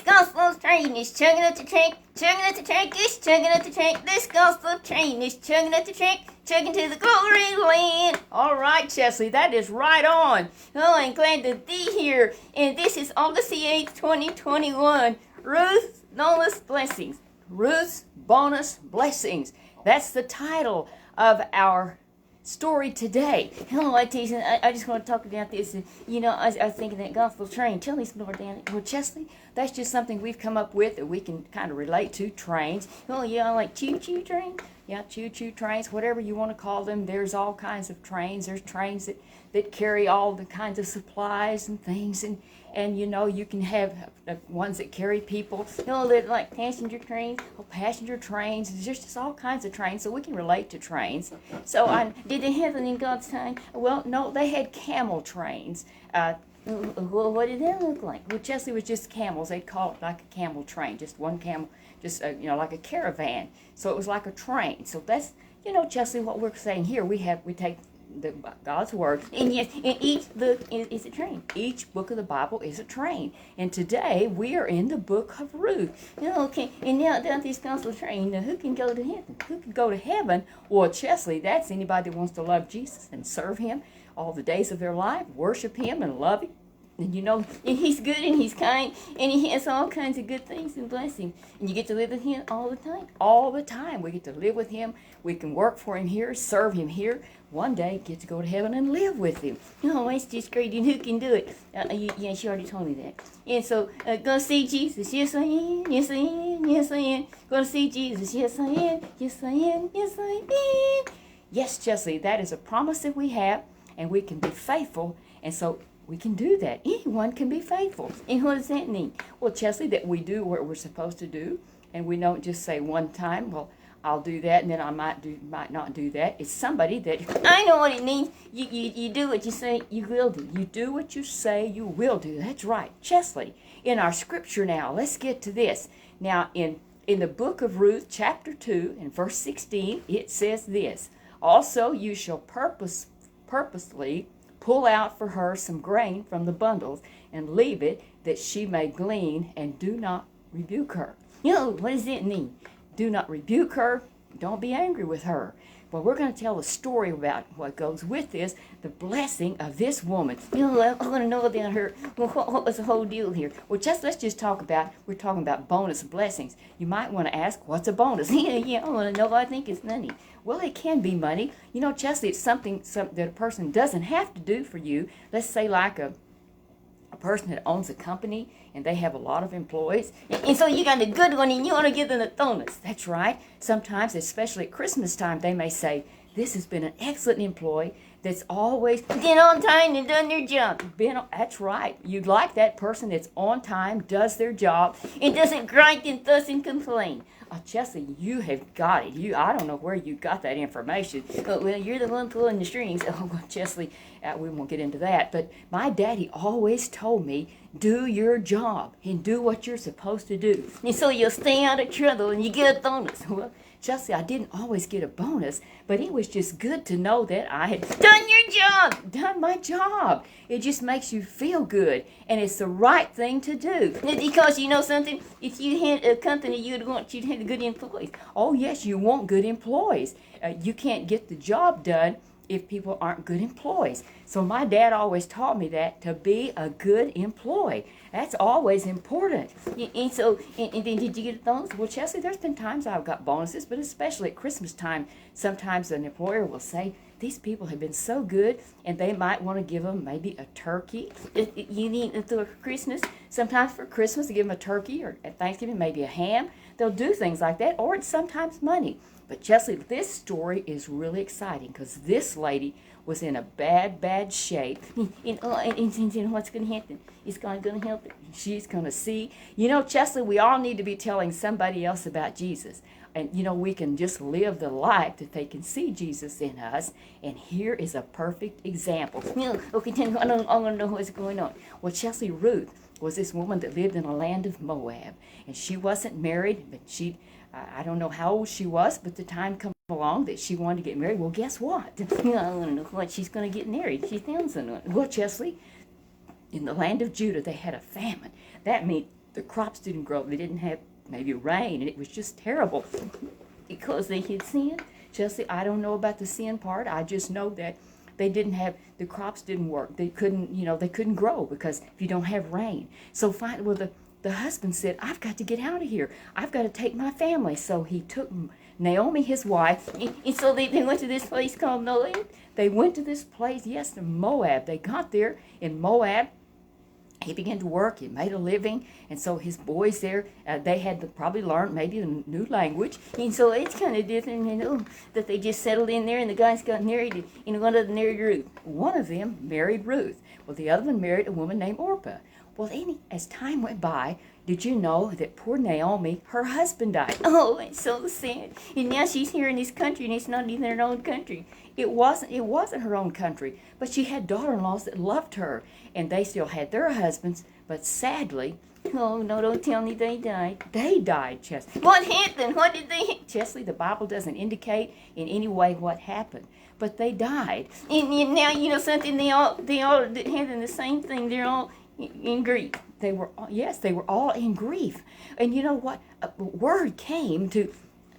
gospel train is chugging up the track, it's chugging up the track. This gospel train is chugging up the track, chugging to the glory land. All right, Chesley, that is right on. Oh, I'm glad to be here. And this is August the 8th, 2021. Ruth NASB Blessings. Ruth's Bonus Blessings. That's the title of our story today. Hello, I just want to talk about this. You know, I was thinking that gospel train. Tell me some more, Danny. Well, Chesley, that's just something we've come up with that we can kind of relate to. Trains. Oh, yeah, like choo-choo trains. Yeah, choo-choo trains, whatever you want to call them. There's all kinds of trains. There's trains that carry all the kinds of supplies and things. And you know, you can have ones that carry people, you know, that like passenger trains, passenger trains. There's just all kinds of trains, so we can relate to trains. So did they have them in God's time? Well, no, they had camel trains. Well, what did that look like? Well, Chesley was just camels. They'd call it like a camel train, just one camel, just you know, like a caravan. So it was like a train. So that's, you know, Chesley, what we're saying here. We take God's word, and yes, and each book is a train. Each book of the Bible is a train. And today we are in the book of Ruth. Okay, and now down this gospel train, now who can go to heaven? Who can go to heaven? Well, Chesley, that's anybody that wants to love Jesus and serve Him all the days of their life, worship Him and love Him. And you know, and He's good and He's kind, and He has all kinds of good things and blessings. And you get to live with Him all the time. All the time. We get to live with Him. We can work for Him here, serve Him here. One day, get to go to heaven and live with Him. Oh, that's just great. And who can do it? Yeah, she already told me that. And so, gonna see Jesus. Yes, I am. Yes, I am. Yes, I am. Gonna see Jesus. Yes, I am. Yes, I am. Yes, I am. Yes, Chesley, that is a promise that we have, and we can be faithful. And so, we can do that. Anyone can be faithful. And what does that mean? Well, Chesley, that we do what we're supposed to do, and we don't just say one time, well, I'll do that, and then I might not do that. It's somebody that, I know what it means. You do what you say you will do. You do what you say you will do. That's right. Chesley, in our scripture now, let's get to this. Now, in the book of Ruth, chapter 2, and verse 16, it says this, also you shall purposely pull out for her some grain from the bundles and leave it that she may glean, and do not rebuke her. You know, what does it mean? Do not rebuke her. Don't be angry with her. Well, we're going to tell a story about what goes with this, the blessing of this woman. You know, I want to know about her. Well, what was the whole deal here? Well, let's just talk about, we're talking about bonus blessings. You might want to ask, what's a bonus? Yeah, I want to know. I think it's money. Well, it can be money. You know, Chesley, it's something that a person doesn't have to do for you. Let's say like a person that owns a company and they have a lot of employees, and so you got a good one and you want to give them a bonus. That's right. Sometimes, especially at Christmas time, they may say, this has been an excellent employee that's always been on time and done their job. That's right. You'd like that person that's on time, does their job, and doesn't grind and fuss and complain. Chesley, you have got it. I don't know where you got that information. Well, you're the one pulling the strings. Oh, well, Chesley, we won't get into that. But my daddy always told me, do your job and do what you're supposed to do. And so you'll stay out of trouble and you get a bonus. Well, Chesley, I didn't always get a bonus, but it was just good to know that I had done your job, done my job. It just makes you feel good, and it's the right thing to do. Because you know something, if you had a company, you'd have good employees. Oh yes, you want good employees. You can't get the job done if people aren't good employees. So my dad always taught me that, to be a good employee. That's always important. And then did you get a bonus? Well, Chesley, there's been times I've got bonuses, but especially at Christmas time, sometimes an employer will say, these people have been so good, and they might want to give them maybe a turkey. You need for Christmas. Sometimes for Christmas, they give them a turkey, or at Thanksgiving, maybe a ham. They'll do things like that, or it's sometimes money. But Chesley, this story is really exciting because this lady was in a bad shape. And what's going to happen? It's going to help her. She's going to see. You know, Chesley, we all need to be telling somebody else about Jesus. And, you know, we can just live the life that they can see Jesus in us. And here is a perfect example. Okay, I want to know what's going on. Well, Chesley, Ruth was this woman that lived in the land of Moab. And she wasn't married, but I don't know how old she was, but the time come along that she wanted to get married. Well, guess what? I don't know what she's going to get married. She found someone. Well, Chesley, in the land of Judah, they had a famine. That means the crops didn't grow. They didn't have maybe rain, and it was just terrible because they had sinned. Chesley, I don't know about the sin part. I just know that they didn't have, the crops didn't work. They couldn't, they couldn't grow because if you don't have rain. So the husband said, I've got to get out of here. I've got to take my family. So he took Naomi, his wife, and so they went to this place called Moab. They went to this place, yes, in Moab. They got there in Moab. He began to work. He made a living. And so his boys there, they had probably learned maybe a new language. And so it's kind of different, that they just settled in there and the guys got married. And one of them married Ruth. One of them married Ruth. Well, the other one married a woman named Orpah. Well, as time went by, did you know that poor Naomi, her husband died? Oh, it's so sad. And now she's here in this country, and it's not even her own country. It wasn't her own country, but she had daughter-in-laws that loved her, and they still had their husbands, but sadly, oh, no, don't tell me they died. They died, Chesley. What happened? What did they... Chesley, the Bible doesn't indicate in any way what happened, but they died. And now, something, they all having the same thing. They're all in grief. They were all in grief. And you know what? Word came to...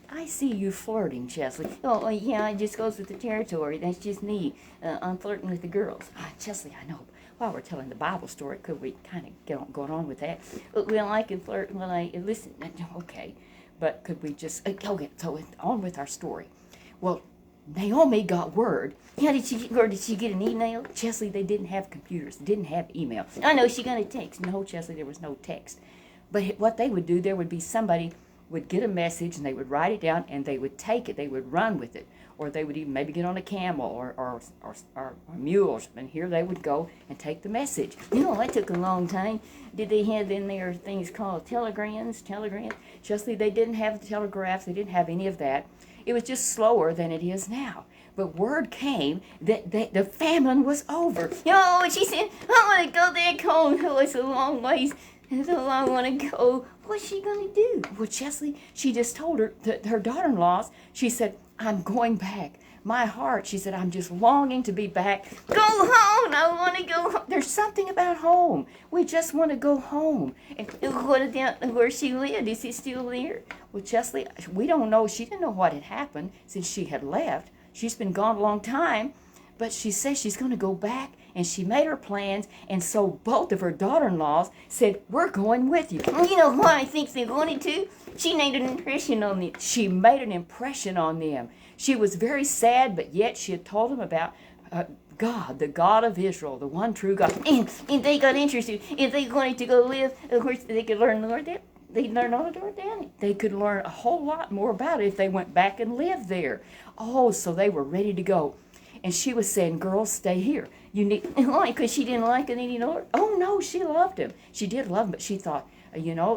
I see you flirting, Chesley. Oh, yeah, it just goes with the territory. That's just me. I'm flirting with the girls. Chesley, I know. While we're telling the Bible story, could we kind of going on with that? Well, I can flirt. Well, listen. Okay, but could we just... Okay, so on with our story. Well, Naomi got word. How did she get word? Did she get an email? Chesley, they didn't have computers. They didn't have email. I know she got a text. No, Chesley, there was no text. But what they would do, there would be somebody would get a message and they would write it down and they would take it. They would run with it. Or they would even maybe get on a camel or a mule or something. Here they would go and take the message. That took a long time. Did they have in there things called telegrams? Chesley, they didn't have telegraphs. They didn't have any of that. It was just slower than it is now. But word came that the famine was over. And she said, I want to go back home. Oh, it's a long ways. So I want to go. What's she going to do? Well, Chesley, she just told her daughter-in-laws, she said, I'm going back. My heart, she said, I'm just longing to be back. Go home. I want to go home. There's something about home. We just want to go home. And what about where she lived? Is it still there? Well, Chesley, we don't know. She didn't know what had happened since she had left. She's been gone a long time. But she says she's going to go back, and she made her plans, and so both of her daughter-in-laws said, we're going with you. You know what I think they're going to? She made an impression on them. She made an impression on them. She was very sad, but yet she had told them about God, the God of Israel, the one true God. And they got interested. If they wanted to go live, of course, they could learn the Lord there. They'd learn all the Lord down. They could learn a whole lot more about it if they went back and lived there. Oh, so they were ready to go. And she was saying, girls, stay here. You need, why? Because she didn't like it anymore? Oh, no, she loved him. She did love him, but she thought,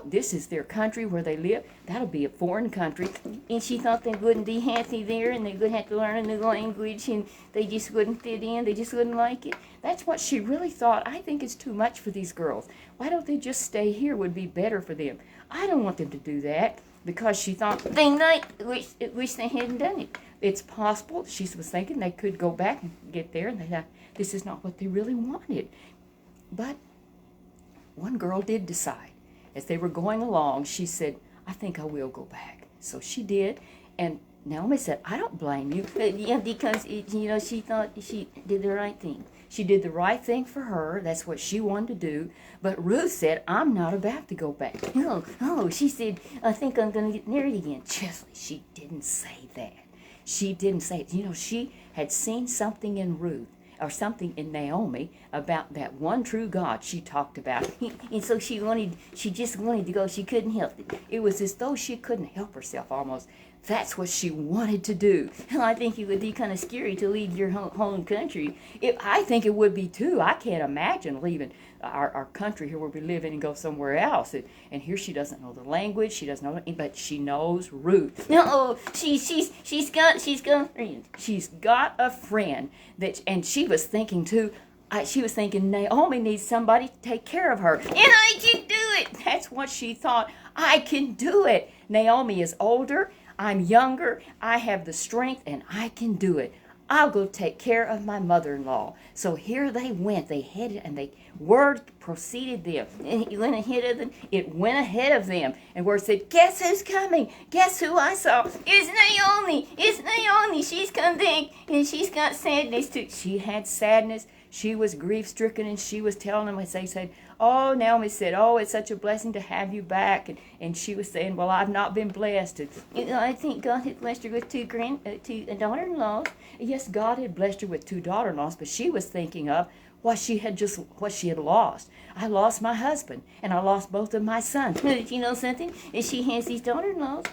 this is their country where they live. That'll be a foreign country. And she thought they wouldn't be happy there, and they would have to learn a new language, and they just wouldn't fit in. They just wouldn't like it. That's what she really thought. I think it's too much for these girls. Why don't they just stay here? Would be better for them. I don't want them to do that, because she thought they might wish they hadn't done it. It's possible. She was thinking they could go back and get there, and they thought this is not what they really wanted. But one girl did decide. As they were going along, she said, I think I will go back. So she did, and Naomi said, I don't blame you. Because, she thought she did the right thing. She did the right thing for her. That's what she wanted to do. But Ruth said, I'm not about to go back. Oh, she said, I think I'm going to get married again. Chesley, she didn't say that. She didn't say it. She had seen something in Ruth, or something in Naomi, about that one true God she talked about. And so she just wanted to go. She couldn't help it. It was as though she couldn't help herself almost. That's what she wanted to do. I think it would be kind of scary to leave your home country. I think it would be too. I can't imagine leaving our country here where we live in and go somewhere else. And here she doesn't know the language. She doesn't know, but she knows Ruth. No, she's got a friend. She's got a friend and she was thinking too. She was thinking Naomi needs somebody to take care of her, and I can do it. That's what she thought. I can do it. Naomi is older. I'm younger. I have the strength, and I can do it. I'll go take care of my mother-in-law. So here they went. They headed, and word preceded them. And it went ahead of them. It went ahead of them. And word said, guess who's coming? Guess who I saw? It's Naomi. It's Naomi. She's come back, and she's got sadness too. She had sadness. She was grief-stricken, and she was telling them, as they said, oh, Naomi said, oh, it's such a blessing to have you back. And she was saying, well, I've not been blessed. And, I think God had blessed her with two daughter-in-laws. Yes, God had blessed her with two daughter-in-laws, but she was thinking of what she had lost. I lost my husband, and I lost both of my sons. You know something? And she has these daughter-in-laws.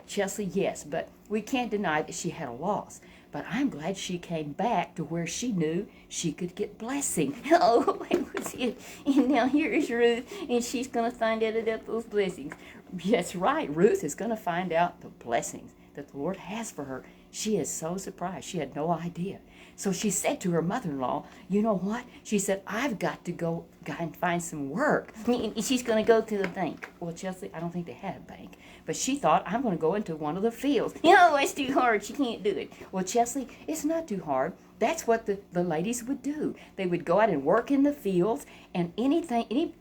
Chesley, yes, but we can't deny that she had a loss. But I'm glad she came back to where she knew she could get blessing. Oh, it was it. And now here is Ruth, and she's going to find out about those blessings. That's right. Ruth is going to find out the blessings that the Lord has for her. She is so surprised. She had no idea. So she said to her mother-in-law, you know what? She said, I've got to go and find some work. And she's going to go to the bank. Well, Chesley, I don't think they had a bank. But she thought, I'm going to go into one of the fields. No, it's too hard. She can't do it. Well, Chesley, it's not too hard. That's what the ladies would do. They would go out and work in the fields, and any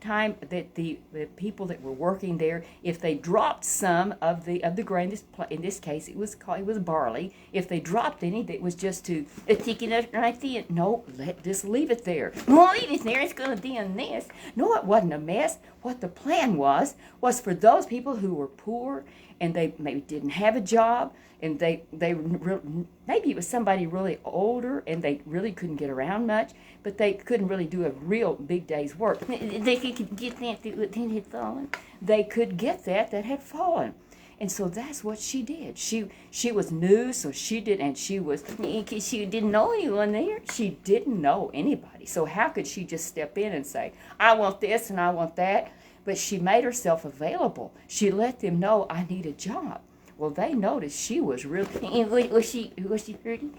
time that the people that were working there, if they dropped some of the grain, in this case it was barley. If they dropped any, that was just to take it up right then. No, just leave it there. Well, leave it there. It's going to be a mess. No, it wasn't a mess. What the plan was for those people who were poor and they maybe didn't have a job, and maybe it was somebody really older and they really couldn't get around much, but they couldn't really do a real big day's work. They could get that had fallen. They could get that had fallen. And so that's what she did. She was new, so she did, and she didn't know anyone there. She didn't know anybody. So how could she just step in and say, I want this and I want that? But she made herself available. She let them know, I need a job. Well, they noticed she was really, was she pretty?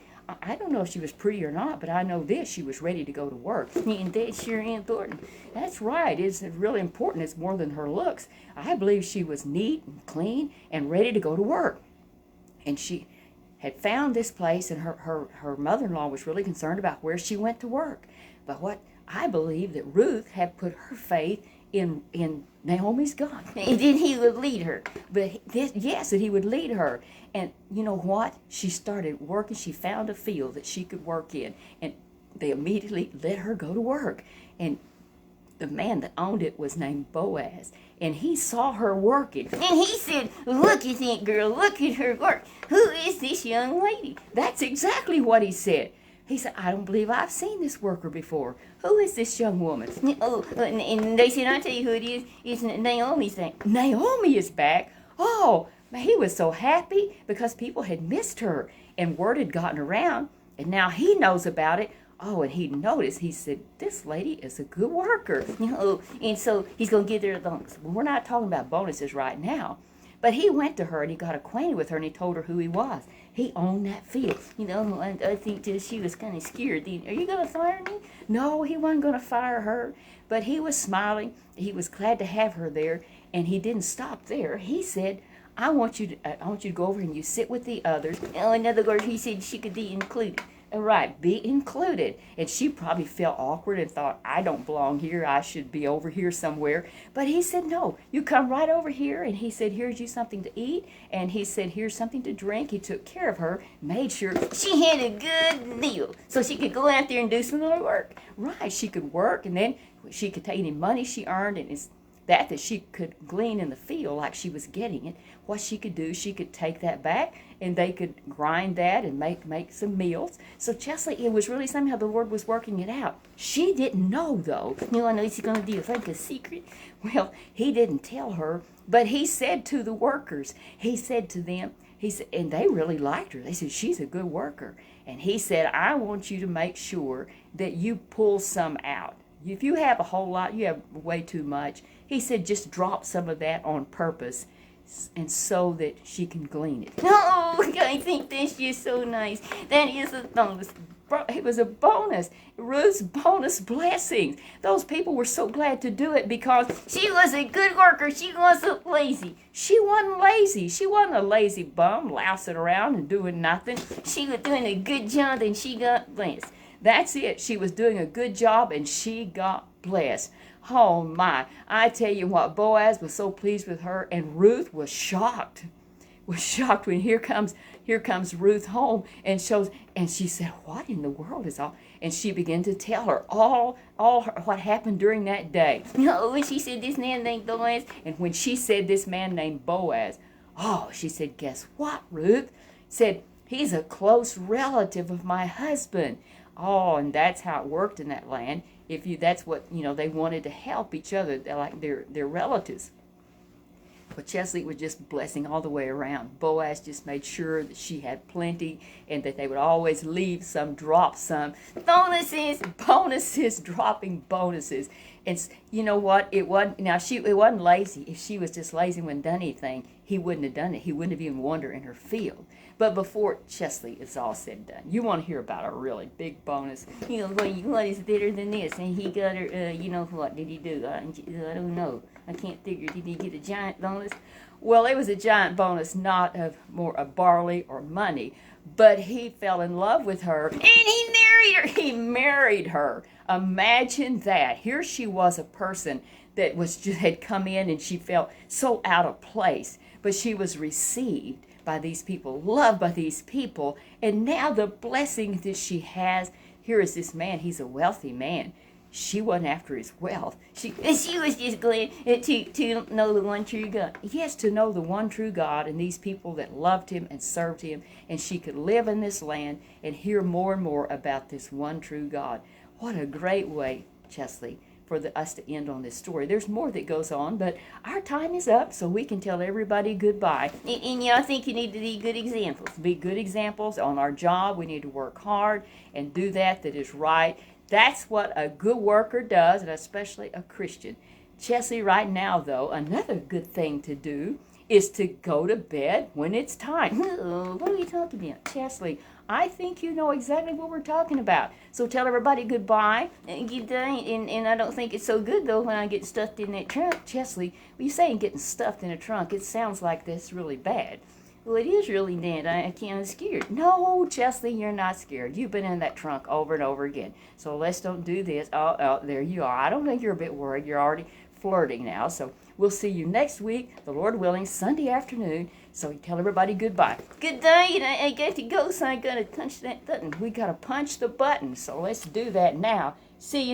I don't know if she was pretty or not, but I know this, she was ready to go to work. And that's sure important. That's right, it's really important. It's more than her looks. I believe she was neat and clean and ready to go to work. And she had found this place, and her mother-in-law was really concerned about where she went to work. But what I believe that Ruth had put her faith in Naomi's God, and then he would lead her. But yes, that he would lead her. And you know what? She started working. She found a field that she could work in, and they immediately let her go to work. And the man that owned it was named Boaz, and he saw her working, and he said, look at that girl, look at her work. Who is this young lady? That's exactly what he said. He said, I don't believe I've seen this worker before. Who is this young woman? Oh, and they said, I'll tell you who it is. It's Naomi's thing. Naomi is back. Oh, he was so happy because people had missed her, and word had gotten around, and now he knows about it. Oh, and he noticed, he said, this lady is a good worker. And so he's going to give her a bonus. Well, we're not talking about bonuses right now. But he went to her and he got acquainted with her and he told her who he was. He owned that field. I think that she was kind of scared. Are you going to fire me? No, he wasn't going to fire her. But he was smiling. He was glad to have her there. And he didn't stop there. He said, I want you to go over and you sit with the others. In other words, he said she could be included. Right, be included. And she probably felt awkward and thought, I don't belong here. I should be over here somewhere. But he said, no, you come right over here. And he said, here's you something to eat. And he said, here's something to drink. He took care of her, made sure she had a good meal so she could go out there and do some little work. Right, she could work, and then she could take any money she earned, and it's that she could glean in the field like she was getting it. What she could do, she could take that back, and they could grind that and make some meals. So Chesley, it was really somehow the Lord was working it out. She didn't know, though. I know he's going to do, I think, a secret. Well, he didn't tell her, but he said to the workers, he said to them, and they really liked her. They said, she's a good worker. And he said, I want you to make sure that you pull some out. If you have a whole lot, you have way too much. He said, just drop some of that on purpose, and so that she can glean it. Oh, I think that's just so nice. That is a bonus. bonus. Ruth's bonus blessings. Those people were so glad to do it because she was a good worker. She wasn't lazy. She wasn't lazy. She wasn't a lazy bum lousing around and doing nothing. She was doing a good job and she got blessed. That's it. She was doing a good job and she got blessed. Oh my. I tell you what, Boaz was so pleased with her, and Ruth was shocked. When here comes Ruth home, and she said, what in the world is all? And she began to tell her all what happened during that day. When she said this man named Boaz, and when she said this man named Boaz, she said, guess what, Ruth? Said, he's a close relative of my husband. And that's how it worked in that land. That's what, they wanted to help each other. They're like their relatives. But Chesley was just blessing all the way around. Boaz just made sure that she had plenty and that they would always drop some bonuses, dropping bonuses. And you know what? It wasn't lazy. If she was just lazy and wouldn't done anything, he wouldn't have done it. He wouldn't have even wanted her in her field. But before Chesley is all said and done, you want to hear about a really big bonus. What is better than this? And he got her, what did he do? I don't know. I can't figure. Did he get a giant bonus? Well, it was a giant bonus, not of barley or money, but he fell in love with her and he married her. He married her. Imagine that. Here she was, a person that had come in and she felt so out of place, but she was received by these people, loved by these people, and now the blessing that she has. Here is this man. He's a wealthy man. She wasn't after his wealth. She was just glad to know the one true God. Yes, to know the one true God and these people that loved him and served him, and she could live in this land and hear more and more about this one true God. What a great way, Chesley, for us to end on this story. There's more that goes on, but our time is up, so we can tell everybody goodbye. And I think you need to be good examples. Be good examples on our job. We need to work hard and do that is right. That's what a good worker does, and especially a Christian. Chesley, right now, though, another good thing to do is to go to bed when it's time. What are you talking about? Chesley, I think you know exactly what we're talking about. So tell everybody goodbye. And I don't think it's so good, though, when I get stuffed in that trunk. Chesley, when you say getting stuffed in a trunk, it sounds like that's really bad. Well, it is really bad. I'm scared. No, Chesley, you're not scared. You've been in that trunk over and over again. So let's don't do this. Oh, there you are. I don't think you're a bit worried. You're already flirting now. So we'll see you next week, the Lord willing, Sunday afternoon. So tell everybody goodbye. Good day. I got to go, so I got to punch that button. We got to punch the button. So let's do that now. See you.